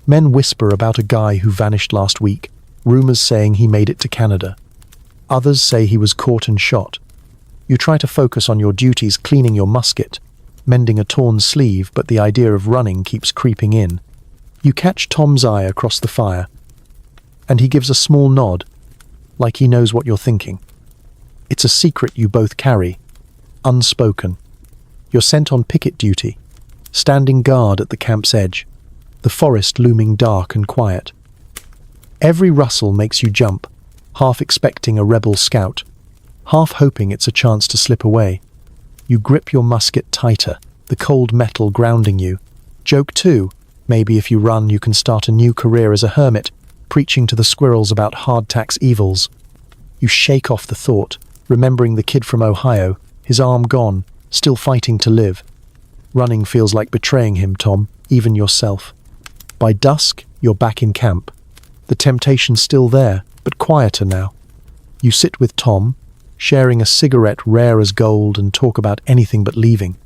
Men whisper about a guy who vanished last week, rumors saying he made it to Canada. Others say he was caught and shot. You try to focus on your duties, cleaning your musket, mending a torn sleeve, but the idea of running keeps creeping in. You catch Tom's eye across the fire, and he gives a small nod, like he knows what you're thinking. It's a secret you both carry, unspoken. You're sent on picket duty, standing guard at the camp's edge, the forest looming dark and quiet. Every rustle makes you jump, half expecting a rebel scout, half hoping it's a chance to slip away. You grip your musket tighter, the cold metal grounding you. Joke 2. Maybe if you run, you can start a new career as a hermit, preaching to the squirrels about hardtack's evils. You shake off the thought, remembering the kid from Ohio, his arm gone, still fighting to live. Running feels like betraying him, Tom, even yourself. By dusk, you're back in camp. The temptation's still there, but quieter now. You sit with Tom, sharing a cigarette rare as gold, and talk about anything but leaving.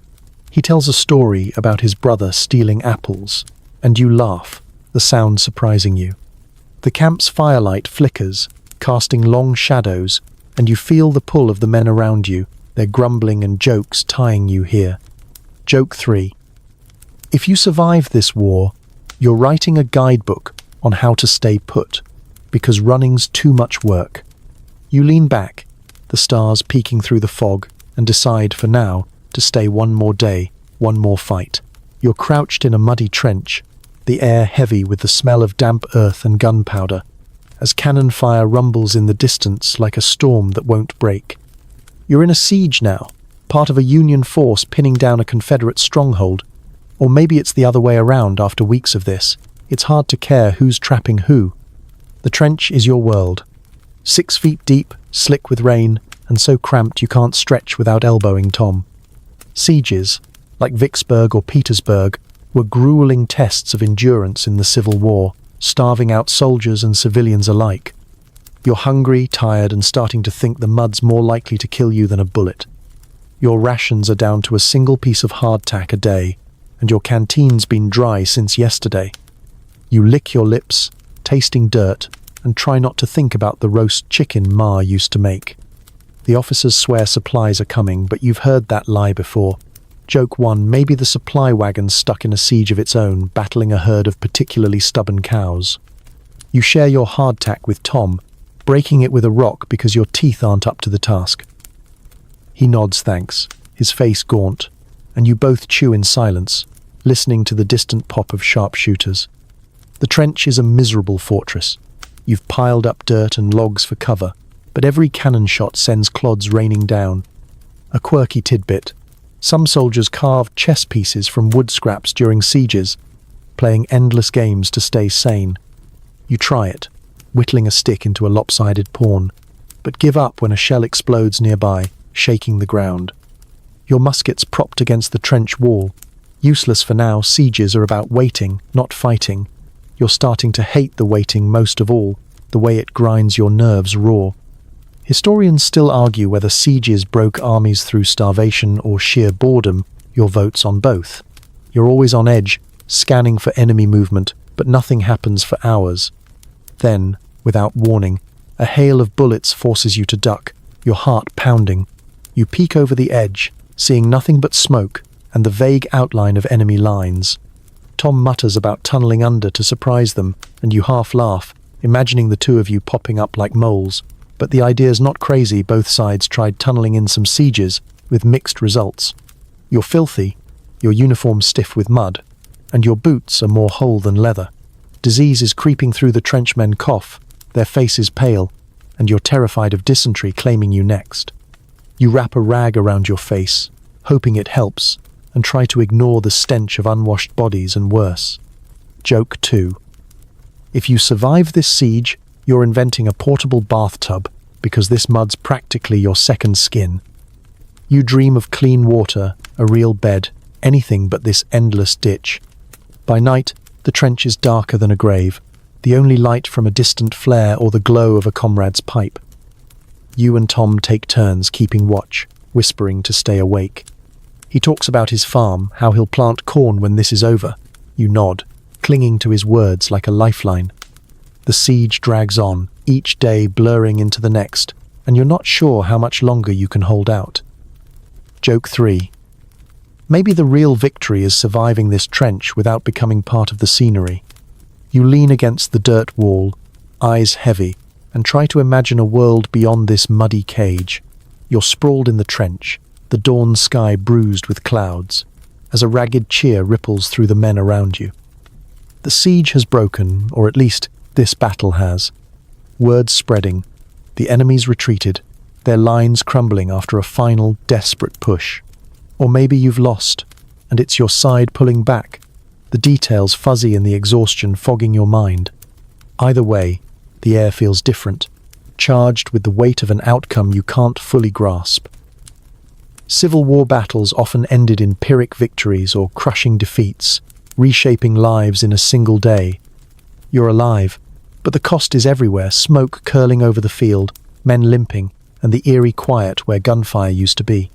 He tells a story about his brother stealing apples, and you laugh, the sound surprising you. The camp's firelight flickers, casting long shadows, and you feel the pull of the men around you, their grumbling and jokes tying you here. Joke 3. If you survive this war, you're writing a guidebook on how to stay put, because running's too much work. You lean back, the stars peeking through the fog, and decide, for now, to stay one more day, one more fight. You're crouched in a muddy trench, the air heavy with the smell of damp earth and gunpowder, as cannon fire rumbles in the distance like a storm that won't break. You're in a siege now, part of a Union force pinning down a Confederate stronghold. Or maybe it's the other way around after weeks of this. It's hard to care who's trapping who. The trench is your world. 6 feet deep, slick with rain, and so cramped you can't stretch without elbowing Tom. Sieges, like Vicksburg or Petersburg, were grueling tests of endurance in the Civil War, starving out soldiers and civilians alike. You're hungry, tired, and starting to think the mud's more likely to kill you than a bullet. Your rations are down to a single piece of hardtack a day, and your canteen's been dry since yesterday. You lick your lips, tasting dirt, and try not to think about the roast chicken Ma used to make. The officers swear supplies are coming, but you've heard that lie before. Joke 1. Maybe the supply wagon's stuck in a siege of its own, battling a herd of particularly stubborn cows. You share your hardtack with Tom, breaking it with a rock because your teeth aren't up to the task. He nods thanks, his face gaunt, and you both chew in silence, listening to the distant pop of sharpshooters. The trench is a miserable fortress. You've piled up dirt and logs for cover, but every cannon shot sends clods raining down. A quirky tidbit. Some soldiers carved chess pieces from wood scraps during sieges, playing endless games to stay sane. You try it, whittling a stick into a lopsided pawn, but give up when a shell explodes nearby, shaking the ground. Your musket's propped against the trench wall. Useless for now, sieges are about waiting, not fighting. You're starting to hate the waiting most of all, the way it grinds your nerves raw. Historians still argue whether sieges broke armies through starvation or sheer boredom. Your vote's on both. You're always on edge, scanning for enemy movement, but nothing happens for hours. Then, without warning, a hail of bullets forces you to duck, your heart pounding. You peek over the edge, seeing nothing but smoke and the vague outline of enemy lines. Tom mutters about tunneling under to surprise them, and you half laugh, imagining the two of you popping up like moles. But the idea's not crazy. Both sides tried tunneling in some sieges, with mixed results. You're filthy, your uniform stiff with mud, and your boots are more whole than leather. Disease is creeping through the trenchmen cough, their faces pale, and you're terrified of dysentery claiming you next. You wrap a rag around your face, hoping it helps, and try to ignore the stench of unwashed bodies and worse. Joke 2. If you survive this siege, you're inventing a portable bathtub, because this mud's practically your second skin. You dream of clean water, a real bed, anything but this endless ditch. By night, the trench is darker than a grave, the only light from a distant flare or the glow of a comrade's pipe. You and Tom take turns keeping watch, whispering to stay awake. He talks about his farm, how he'll plant corn when this is over. You nod, clinging to his words like a lifeline. The siege drags on, each day blurring into the next, and you're not sure how much longer you can hold out. Joke 3. Maybe the real victory is surviving this trench without becoming part of the scenery. You lean against the dirt wall, eyes heavy, and try to imagine a world beyond this muddy cage. You're sprawled in the trench, the dawn sky bruised with clouds, as a ragged cheer ripples through the men around you. The siege has broken, or at least this battle has. Word spreading, the enemies retreated, their lines crumbling after a final, desperate push. Or maybe you've lost, and it's your side pulling back, the details fuzzy in the exhaustion fogging your mind. Either way, the air feels different, charged with the weight of an outcome you can't fully grasp. Civil War battles often ended in Pyrrhic victories or crushing defeats, reshaping lives in a single day. You're alive, but the cost is everywhere, smoke curling over the field, men limping, and the eerie quiet where gunfire used to be.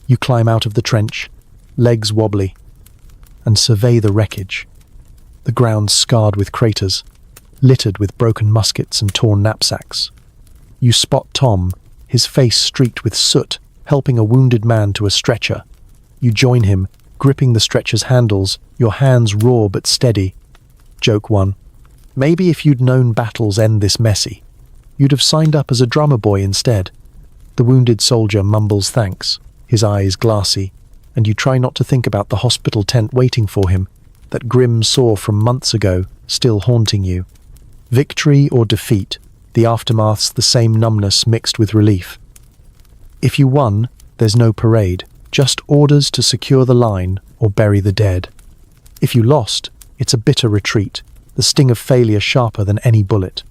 You climb out of the trench, legs wobbly, and survey the wreckage. The ground scarred with craters, littered with broken muskets and torn knapsacks. You spot Tom, his face streaked with soot, helping a wounded man to a stretcher. You join him, gripping the stretcher's handles, your hands raw but steady. Joke 1. Maybe if you'd known battles end this messy, you'd have signed up as a drummer boy instead. The wounded soldier mumbles thanks, his eyes glassy, and you try not to think about the hospital tent waiting for him, that grim sore from months ago, still haunting you. Victory or defeat, the aftermath's the same numbness mixed with relief. If you won, there's no parade, just orders to secure the line or bury the dead. If you lost, it's a bitter retreat, the sting of failure sharper than any bullet.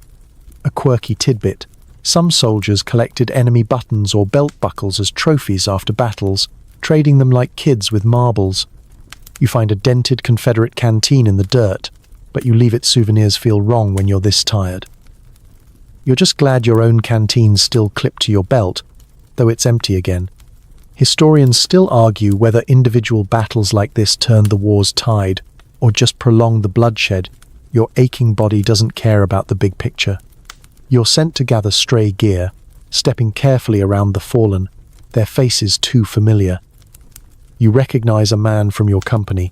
A quirky tidbit. Some soldiers collected enemy buttons or belt buckles as trophies after battles, trading them like kids with marbles. You find a dented Confederate canteen in the dirt, but you leave its souvenirs feel wrong when you're this tired. You're just glad your own canteen's still clipped to your belt, though it's empty again. Historians still argue whether individual battles like this turned the war's tide, or just prolonged the bloodshed. Your aching body doesn't care about the big picture. You're sent to gather stray gear, stepping carefully around the fallen, their faces too familiar. You recognize a man from your company,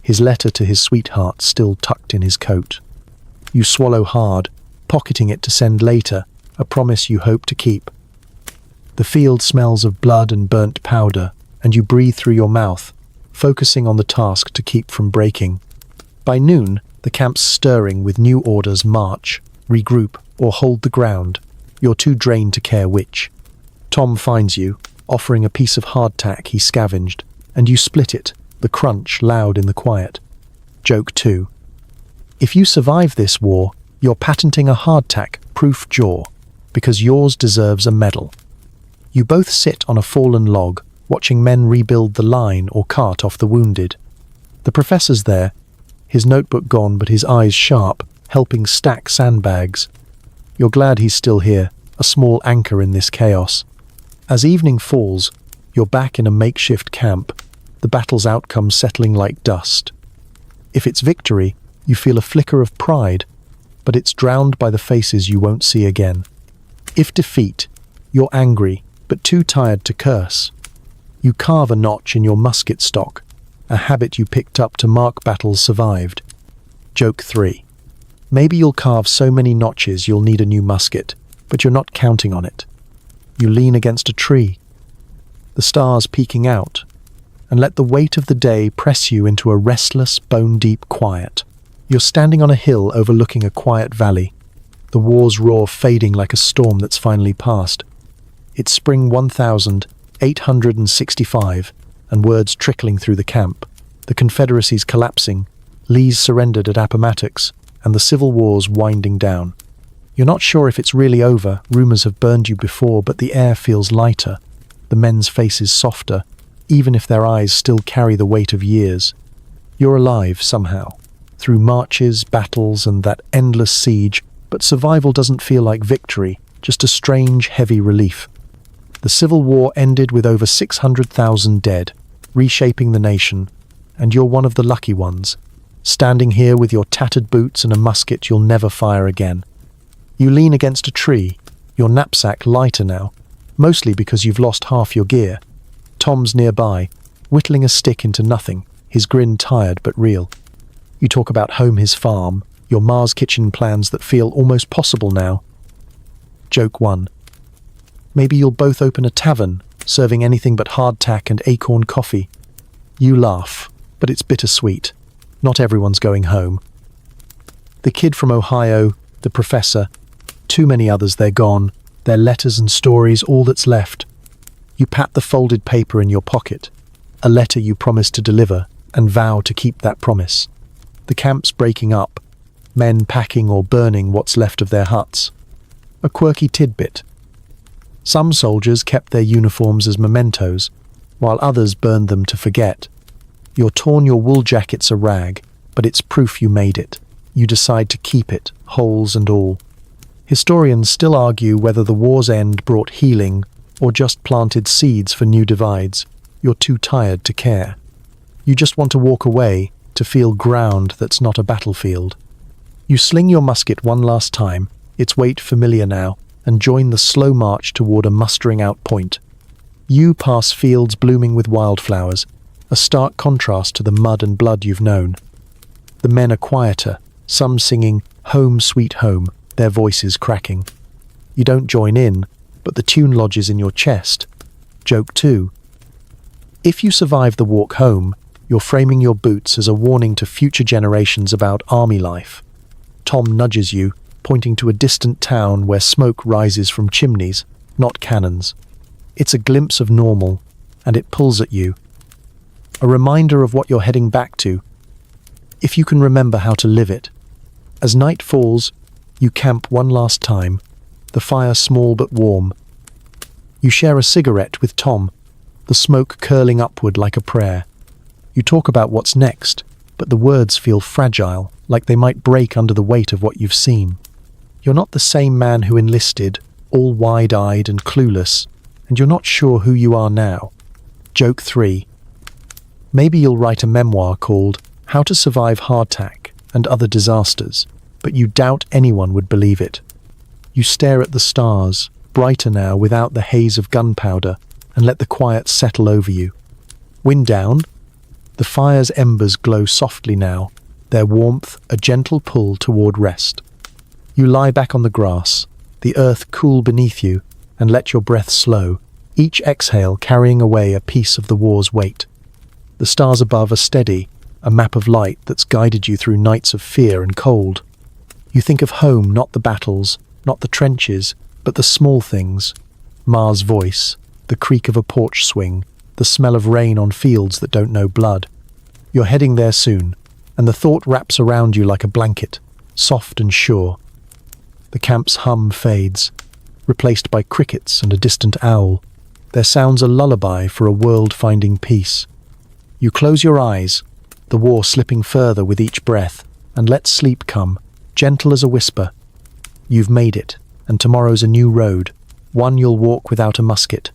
his letter to his sweetheart still tucked in his coat. You swallow hard, pocketing it to send later, a promise you hope to keep. The field smells of blood and burnt powder, and you breathe through your mouth, focusing on the task to keep from breaking. By noon, the camp's stirring with new orders: march, regroup, or hold the ground. You're too drained to care which. Tom finds you, offering a piece of hardtack he scavenged, and you split it, the crunch loud in the quiet. Joke 2. If you survive this war, you're patenting a hardtack-proof jaw, because yours deserves a medal. You both sit on a fallen log, watching men rebuild the line or cart off the wounded. The professor's there, his notebook gone but his eyes sharp, helping stack sandbags. You're glad he's still here, a small anchor in this chaos. As evening falls, you're back in a makeshift camp, the battle's outcome settling like dust. If it's victory, you feel a flicker of pride, but it's drowned by the faces you won't see again. If defeat, you're angry, but too tired to curse. You carve a notch in your musket stock, a habit you picked up to mark battles survived. Joke 3. Maybe you'll carve so many notches you'll need a new musket, but you're not counting on it. You lean against a tree, the stars peeking out, and let the weight of the day press you into a restless, bone-deep quiet. You're standing on a hill overlooking a quiet valley, the war's roar fading like a storm that's finally passed. It's spring 1865, and words trickling through the camp. The Confederacy's collapsing, Lee's surrendered at Appomattox, and the Civil War's winding down. You're not sure if it's really over, rumors have burned you before, but the air feels lighter, the men's faces softer, even if their eyes still carry the weight of years. You're alive somehow, through marches, battles, and that endless siege, but survival doesn't feel like victory, just a strange, heavy relief. The Civil War ended with over 600,000 dead, reshaping the nation, and you're one of the lucky ones, standing here with your tattered boots and a musket you'll never fire again. You lean against a tree, your knapsack lighter now, mostly because you've lost half your gear. Tom's nearby, whittling a stick into nothing, his grin tired but real. You talk about home, his farm, your Mars kitchen plans that feel almost possible now. Joke 1. Maybe you'll both open a tavern, serving anything but hardtack and acorn coffee. You laugh, but it's bittersweet. Not everyone's going home. The kid from Ohio, the professor, too many others, they're gone, their letters and stories all that's left. You pat the folded paper in your pocket, a letter you promised to deliver, and vow to keep that promise. The camp's breaking up, men packing or burning what's left of their huts. A quirky tidbit. Some soldiers kept their uniforms as mementos, while others burned them to forget. You're torn your wool jacket's a rag, but it's proof you made it. You decide to keep it, holes and all. Historians still argue whether the war's end brought healing or just planted seeds for new divides. You're too tired to care. You just want to walk away, to feel ground that's not a battlefield. You sling your musket one last time, its weight familiar now, and join the slow march toward a mustering-out point. You pass fields blooming with wildflowers, a stark contrast to the mud and blood you've known. The men are quieter, some singing "Home, Sweet Home," their voices cracking. You don't join in, but the tune lodges in your chest. Joke 2. If you survive the walk home, you're framing your boots as a warning to future generations about army life. Tom nudges you, pointing to a distant town where smoke rises from chimneys, not cannons. It's a glimpse of normal, and it pulls at you. A reminder of what you're heading back to, if you can remember how to live it. As night falls, you camp one last time, the fire small but warm. You share a cigarette with Tom, the smoke curling upward like a prayer. You talk about what's next, but the words feel fragile, like they might break under the weight of what you've seen. You're not the same man who enlisted, all wide-eyed and clueless, and you're not sure who you are now. Joke 3. Maybe you'll write a memoir called How to Survive Hardtack and Other Disasters, but you doubt anyone would believe it. You stare at the stars, brighter now without the haze of gunpowder, and let the quiet settle over you. Wind down. The fire's embers glow softly now, their warmth a gentle pull toward rest. You lie back on the grass, the earth cool beneath you, and let your breath slow, each exhale carrying away a piece of the war's weight. The stars above are steady, a map of light that's guided you through nights of fear and cold. You think of home, not the battles, not the trenches, but the small things. Ma's voice, the creak of a porch swing, the smell of rain on fields that don't know blood. You're heading there soon, and the thought wraps around you like a blanket, soft and sure. The camp's hum fades, replaced by crickets and a distant owl. Their sounds a lullaby for a world finding peace. You close your eyes, the war slipping further with each breath, and let sleep come, gentle as a whisper. You've made it, and tomorrow's a new road, one you'll walk without a musket.